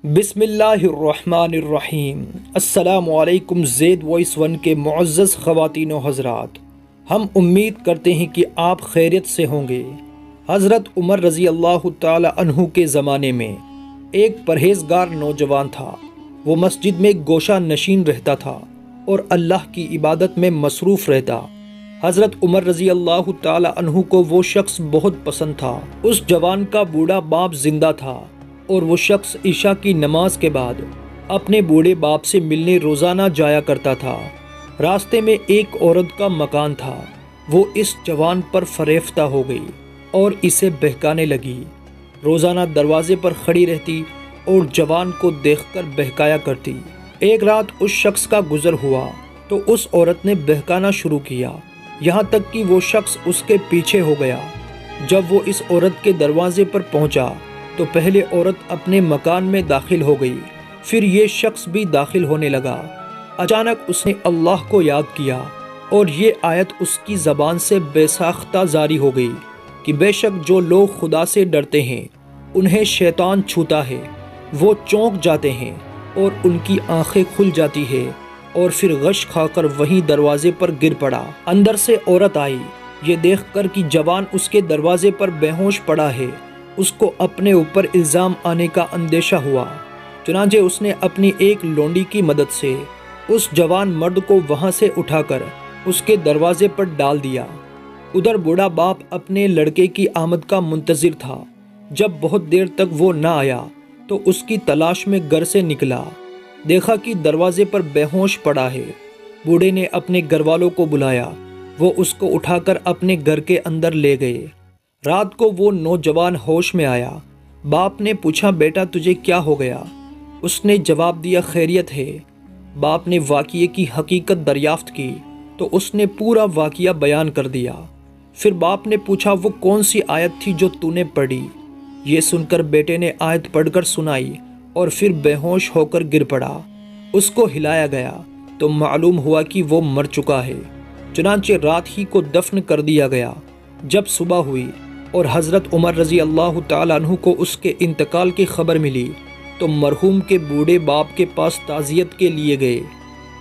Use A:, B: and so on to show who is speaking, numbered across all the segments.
A: بسم اللہ الرحمن الرحیم۔ السلام علیکم زید وائس ون کے معزز خواتین و حضرات، ہم امید کرتے ہیں کہ آپ خیریت سے ہوں گے۔ حضرت عمر رضی اللہ تعالی عنہ کے زمانے میں ایک پرہیزگار نوجوان تھا۔ وہ مسجد میں گوشہ نشین رہتا تھا اور اللہ کی عبادت میں مصروف رہتا۔ حضرت عمر رضی اللہ تعالی عنہ کو وہ شخص بہت پسند تھا۔ اس جوان کا بوڑھا باپ زندہ تھا اور وہ شخص عشاء کی نماز کے بعد اپنے بوڑھے باپ سے ملنے روزانہ جایا کرتا تھا۔ راستے میں ایک عورت کا مکان تھا۔ وہ اس جوان پر فریفتہ ہو گئی اور اسے بہکانے لگی۔ روزانہ دروازے پر کھڑی رہتی اور جوان کو دیکھ کر بہکایا کرتی۔ ایک رات اس شخص کا گزر ہوا تو اس عورت نے بہکانا شروع کیا، یہاں تک کہ وہ شخص اس کے پیچھے ہو گیا۔ جب وہ اس عورت کے دروازے پر پہنچا تو پہلے عورت اپنے مکان میں داخل ہو گئی، پھر یہ شخص بھی داخل ہونے لگا۔ اچانک اس نے اللہ کو یاد کیا اور یہ آیت اس کی زبان سے بے ساختہ جاری ہو گئی کہ بے شک جو لوگ خدا سے ڈرتے ہیں انہیں شیطان چھوتا ہے، وہ چونک جاتے ہیں اور ان کی آنکھیں کھل جاتی ہے اور پھر غش کھا کر وہیں دروازے پر گر پڑا۔ اندر سے عورت آئی، یہ دیکھ کر کہ جوان اس کے دروازے پر بے ہوش پڑا ہے، اس کو اپنے اوپر الزام آنے کا اندیشہ ہوا۔ چنانچہ اس نے اپنی ایک لونڈی کی مدد سے اس جوان مرد کو وہاں سے اٹھا کر اس کے دروازے پر ڈال دیا۔ ادھر بوڑھا باپ اپنے لڑکے کی آمد کا منتظر تھا۔ جب بہت دیر تک وہ نہ آیا تو اس کی تلاش میں گھر سے نکلا، دیکھا کہ دروازے پر بے ہوش پڑا ہے۔ بوڑھے نے اپنے گھر والوں کو بلایا، وہ اس کو اٹھا کر اپنے گھر کے اندر لے گئے۔ رات کو وہ نوجوان ہوش میں آیا۔ باپ نے پوچھا، بیٹا تجھے کیا ہو گیا؟ اس نے جواب دیا، خیریت ہے۔ باپ نے واقعے کی حقیقت دریافت کی تو اس نے پورا واقعہ بیان کر دیا۔ پھر باپ نے پوچھا، وہ کون سی آیت تھی جو تو نے پڑھی؟ یہ سن کر بیٹے نے آیت پڑھ کر سنائی اور پھر بے ہوش ہو کر گر پڑا۔ اس کو ہلایا گیا تو معلوم ہوا کہ وہ مر چکا ہے۔ چنانچہ رات ہی کو دفن کر دیا گیا۔ جب صبح ہوئی اور حضرت عمر رضی اللہ تعالیٰ عنہ کو اس کے انتقال کی خبر ملی تو مرحوم کے بوڑھے باپ کے پاس تعزیت کے لیے گئے۔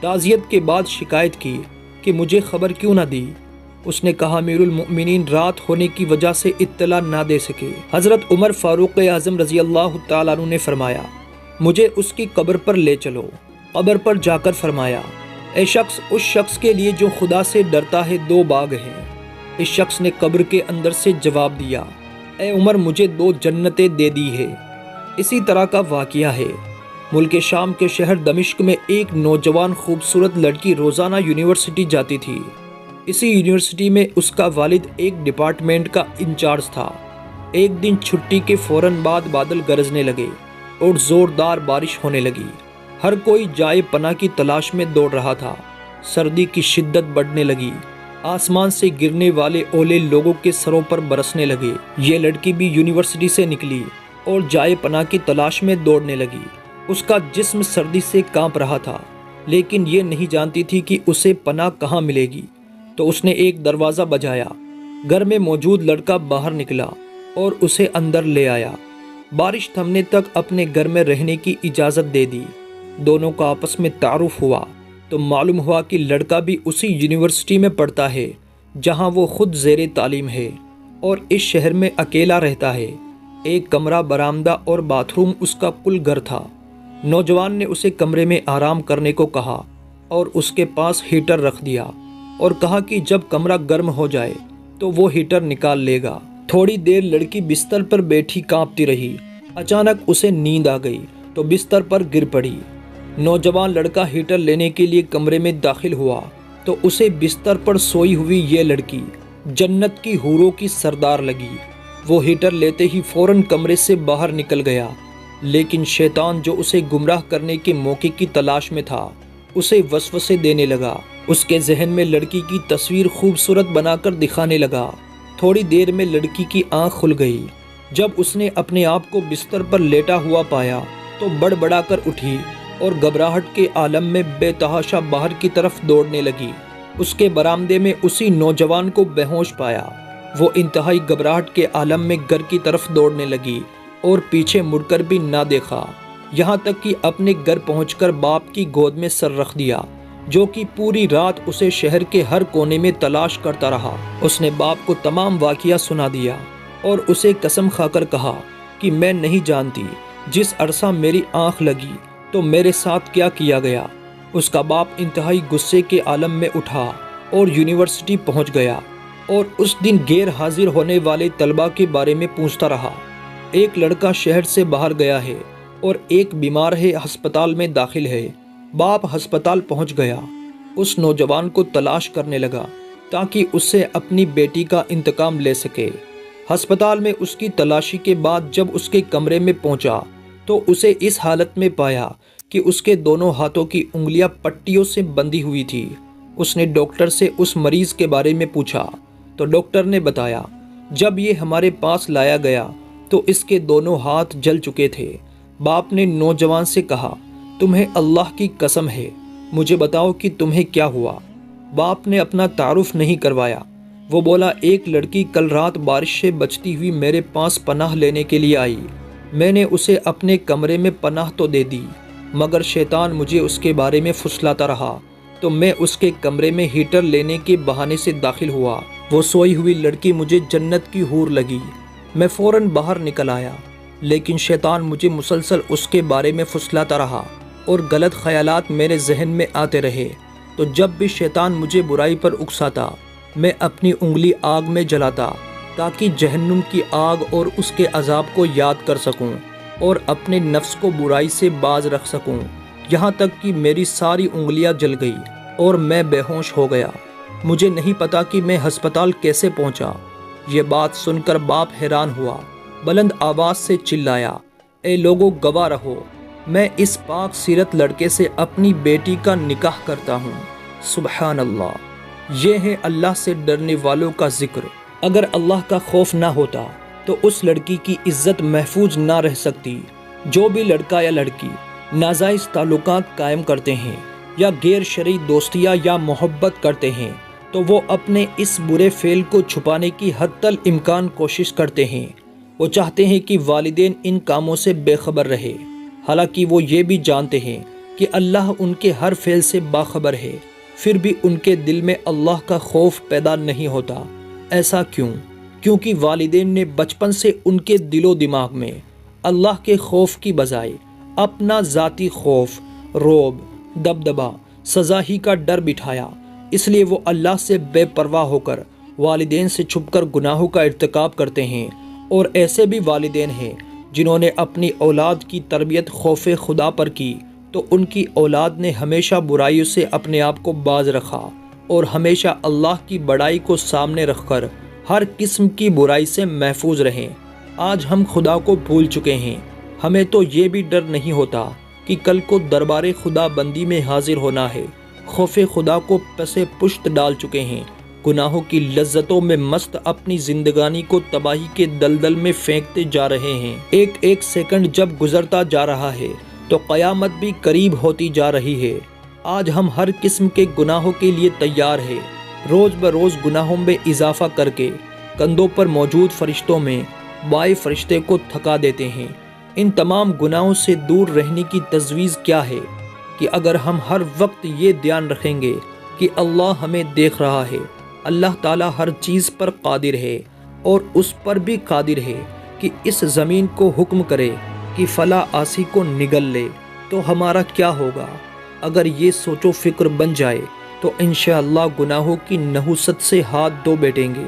A: تعزیت کے بعد شکایت کی کہ مجھے خبر کیوں نہ دی؟ اس نے کہا، امیر المؤمنین رات ہونے کی وجہ سے اطلاع نہ دے سکے۔ حضرت عمر فاروق اعظم رضی اللہ تعالیٰ عنہ نے فرمایا، مجھے اس کی قبر پر لے چلو۔ قبر پر جا کر فرمایا، اے شخص، اس شخص کے لیے جو خدا سے ڈرتا ہے 2 باغ ہیں۔ اس شخص نے قبر کے اندر سے جواب دیا، اے عمر مجھے 2 جنتیں دے دی ہے۔ اسی طرح کا واقعہ ہے۔ ملک شام کے شہر دمشق میں ایک نوجوان خوبصورت لڑکی روزانہ یونیورسٹی جاتی تھی۔ اسی یونیورسٹی میں اس کا والد ایک ڈپارٹمنٹ کا انچارج تھا۔ ایک دن چھٹی کے فوراً بعد بادل گرجنے لگے اور زوردار بارش ہونے لگی۔ ہر کوئی جائے پناہ کی تلاش میں دوڑ رہا تھا۔ سردی کی شدت بڑھنے لگی۔ آسمان سے گرنے والے اولے لوگوں کے سروں پر برسنے لگے۔ یہ لڑکی بھی یونیورسٹی سے نکلی اور جائے پناہ کی تلاش میں دوڑنے لگی۔ اس کا جسم سردی سے کانپ رہا تھا، لیکن یہ نہیں جانتی تھی کہ اسے پناہ کہاں ملے گی۔ تو اس نے ایک دروازہ بجایا۔ گھر میں موجود لڑکا باہر نکلا اور اسے اندر لے آیا۔ بارش تھمنے تک اپنے گھر میں رہنے کی اجازت دے دی۔ دونوں کا آپس میں تعارف ہوا تو معلوم ہوا کہ لڑکا بھی اسی یونیورسٹی میں پڑھتا ہے جہاں وہ خود زیر تعلیم ہے اور اس شہر میں اکیلا رہتا ہے۔ ایک کمرہ، برآمدہ اور باتھ روم اس کا کل گھر تھا۔ نوجوان نے اسے کمرے میں آرام کرنے کو کہا اور اس کے پاس ہیٹر رکھ دیا اور کہا کہ جب کمرہ گرم ہو جائے تو وہ ہیٹر نکال لے گا۔ تھوڑی دیر لڑکی بستر پر بیٹھی کانپتی رہی۔ اچانک اسے نیند آ گئی تو بستر پر گر پڑی۔ نوجوان لڑکا ہیٹر لینے کے لیے کمرے میں داخل ہوا تو اسے بستر پر سوئی ہوئی یہ لڑکی جنت کی حوروں کی سردار لگی۔ وہ ہیٹر لیتے ہی فوراً کمرے سے باہر نکل گیا، لیکن شیطان جو اسے گمراہ کرنے کے موقع کی تلاش میں تھا اسے وسوسے دینے لگا۔ اس کے ذہن میں لڑکی کی تصویر خوبصورت بنا کر دکھانے لگا۔ تھوڑی دیر میں لڑکی کی آنکھ کھل گئی۔ جب اس نے اپنے آپ کو بستر پر لیٹا ہوا پایا تو بڑبڑا کر اٹھی اور گھبراہٹ کے عالم میں بے تحاشا باہر کی طرف دوڑنے لگی۔ اس کے برآمدے میں اسی نوجوان کو بے ہوش پایا۔ وہ انتہائی گھبراہٹ کے عالم میں گھر کی طرف دوڑنے لگی اور پیچھے مڑ کر بھی نہ دیکھا۔ یہاں تک کہ اپنے گھر پہنچ کر باپ کی گود میں سر رکھ دیا، جو کہ پوری رات اسے شہر کے ہر کونے میں تلاش کرتا رہا۔ اس نے باپ کو تمام واقعہ سنا دیا اور اسے قسم کھا کر کہا کہ میں نہیں جانتی جس عرصہ میری آنکھ لگی تو میرے ساتھ کیا کیا گیا۔ اس کا باپ انتہائی غصے کے عالم میں اٹھا اور یونیورسٹی پہنچ گیا اور اس دن غیر حاضر ہونے والے طلباء کے بارے میں پوچھتا رہا۔ ایک لڑکا شہر سے باہر گیا ہے اور ایک بیمار ہے، ہسپتال میں داخل ہے۔ باپ ہسپتال پہنچ گیا، اس نوجوان کو تلاش کرنے لگا تاکہ اس سے اپنی بیٹی کا انتقام لے سکے۔ ہسپتال میں اس کی تلاشی کے بعد جب اس کے کمرے میں پہنچا تو اسے اس حالت میں پایا کہ اس کے دونوں ہاتھوں کی انگلیاں پٹیوں سے بندھی ہوئی تھی۔ اس نے ڈاکٹر سے اس مریض کے بارے میں پوچھا تو ڈاکٹر نے بتایا جب یہ ہمارے پاس لایا گیا تو اس کے دونوں ہاتھ جل چکے تھے۔ باپ نے نوجوان سے کہا، تمہیں اللہ کی قسم ہے، مجھے بتاؤ کہ تمہیں کیا ہوا۔ باپ نے اپنا تعارف نہیں کروایا۔ وہ بولا، ایک لڑکی کل رات بارش سے بچتی ہوئی میرے پاس پناہ لینے کے لیے آئی۔ میں نے اسے اپنے کمرے میں پناہ تو دے دی، مگر شیطان مجھے اس کے بارے میں پھسلاتا رہا تو میں اس کے کمرے میں ہیٹر لینے کے بہانے سے داخل ہوا۔ وہ سوئی ہوئی لڑکی مجھے جنت کی حور لگی۔ میں فوراً باہر نکل آیا، لیکن شیطان مجھے مسلسل اس کے بارے میں پھسلاتا رہا اور غلط خیالات میرے ذہن میں آتے رہے۔ تو جب بھی شیطان مجھے برائی پر اکساتا، میں اپنی انگلی آگ میں جلاتا تاکہ جہنم کی آگ اور اس کے عذاب کو یاد کر سکوں اور اپنے نفس کو برائی سے باز رکھ سکوں، یہاں تک کہ میری ساری انگلیاں جل گئی اور میں بے ہوش ہو گیا۔ مجھے نہیں پتا کہ میں ہسپتال کیسے پہنچا۔ یہ بات سن کر باپ حیران ہوا، بلند آواز سے چلایا، اے لوگو گواہ رہو، میں اس پاک سیرت لڑکے سے اپنی بیٹی کا نکاح کرتا ہوں۔ سبحان اللہ، یہ ہے اللہ سے ڈرنے والوں کا ذکر۔ اگر اللہ کا خوف نہ ہوتا تو اس لڑکی کی عزت محفوظ نہ رہ سکتی۔ جو بھی لڑکا یا لڑکی ناجائز تعلقات قائم کرتے ہیں یا غیر شرعی دوستیاں یا محبت کرتے ہیں تو وہ اپنے اس برے فعل کو چھپانے کی حتی الامکان کوشش کرتے ہیں۔ وہ چاہتے ہیں کہ والدین ان کاموں سے بے خبر رہے، حالانکہ وہ یہ بھی جانتے ہیں کہ اللہ ان کے ہر فعل سے باخبر ہے، پھر بھی ان کے دل میں اللہ کا خوف پیدا نہیں ہوتا۔ ایسا کیوں؟ کیونکہ والدین نے بچپن سے ان کے دل و دماغ میں اللہ کے خوف کی بجائے اپنا ذاتی خوف، رعب، دبدبہ، سزا ہی کا ڈر بٹھایا۔ اس لیے وہ اللہ سے بے پرواہ ہو کر والدین سے چھپ کر گناہوں کا ارتکاب کرتے ہیں۔ اور ایسے بھی والدین ہیں جنہوں نے اپنی اولاد کی تربیت خوف خدا پر کی تو ان کی اولاد نے ہمیشہ برائیوں سے اپنے آپ کو باز رکھا اور ہمیشہ اللہ کی بڑائی کو سامنے رکھ کر ہر قسم کی برائی سے محفوظ رہیں۔ آج ہم خدا کو بھول چکے ہیں، ہمیں تو یہ بھی ڈر نہیں ہوتا کہ کل کو دربار خدا بندی میں حاضر ہونا ہے۔ خوف خدا کو پسے پشت ڈال چکے ہیں، گناہوں کی لذتوں میں مست اپنی زندگانی کو تباہی کے دلدل میں پھینکتے جا رہے ہیں۔ ایک ایک سیکنڈ جب گزرتا جا رہا ہے تو قیامت بھی قریب ہوتی جا رہی ہے۔ آج ہم ہر قسم کے گناہوں کے لیے تیار ہیں، روز بروز گناہوں میں اضافہ کر کے کندھوں پر موجود فرشتوں میں بائیں فرشتے کو تھکا دیتے ہیں۔ ان تمام گناہوں سے دور رہنے کی تجویز کیا ہے کہ اگر ہم ہر وقت یہ دھیان رکھیں گے کہ اللہ ہمیں دیکھ رہا ہے، اللہ تعالیٰ ہر چیز پر قادر ہے اور اس پر بھی قادر ہے کہ اس زمین کو حکم کرے کہ فلاں آسی کو نگل لے، تو ہمارا کیا ہوگا؟ اگر یہ سوچ و فکر بن جائے تو انشاءاللہ گناہوں کی نحوست سے ہاتھ دھو بیٹھیں گے۔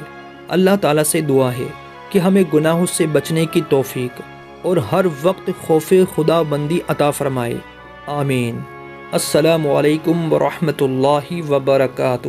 A: اللہ تعالیٰ سے دعا ہے کہ ہمیں گناہوں سے بچنے کی توفیق اور ہر وقت خوف خدا بندی عطا فرمائے، آمین۔ السلام علیکم ورحمۃ اللہ وبرکاتہ۔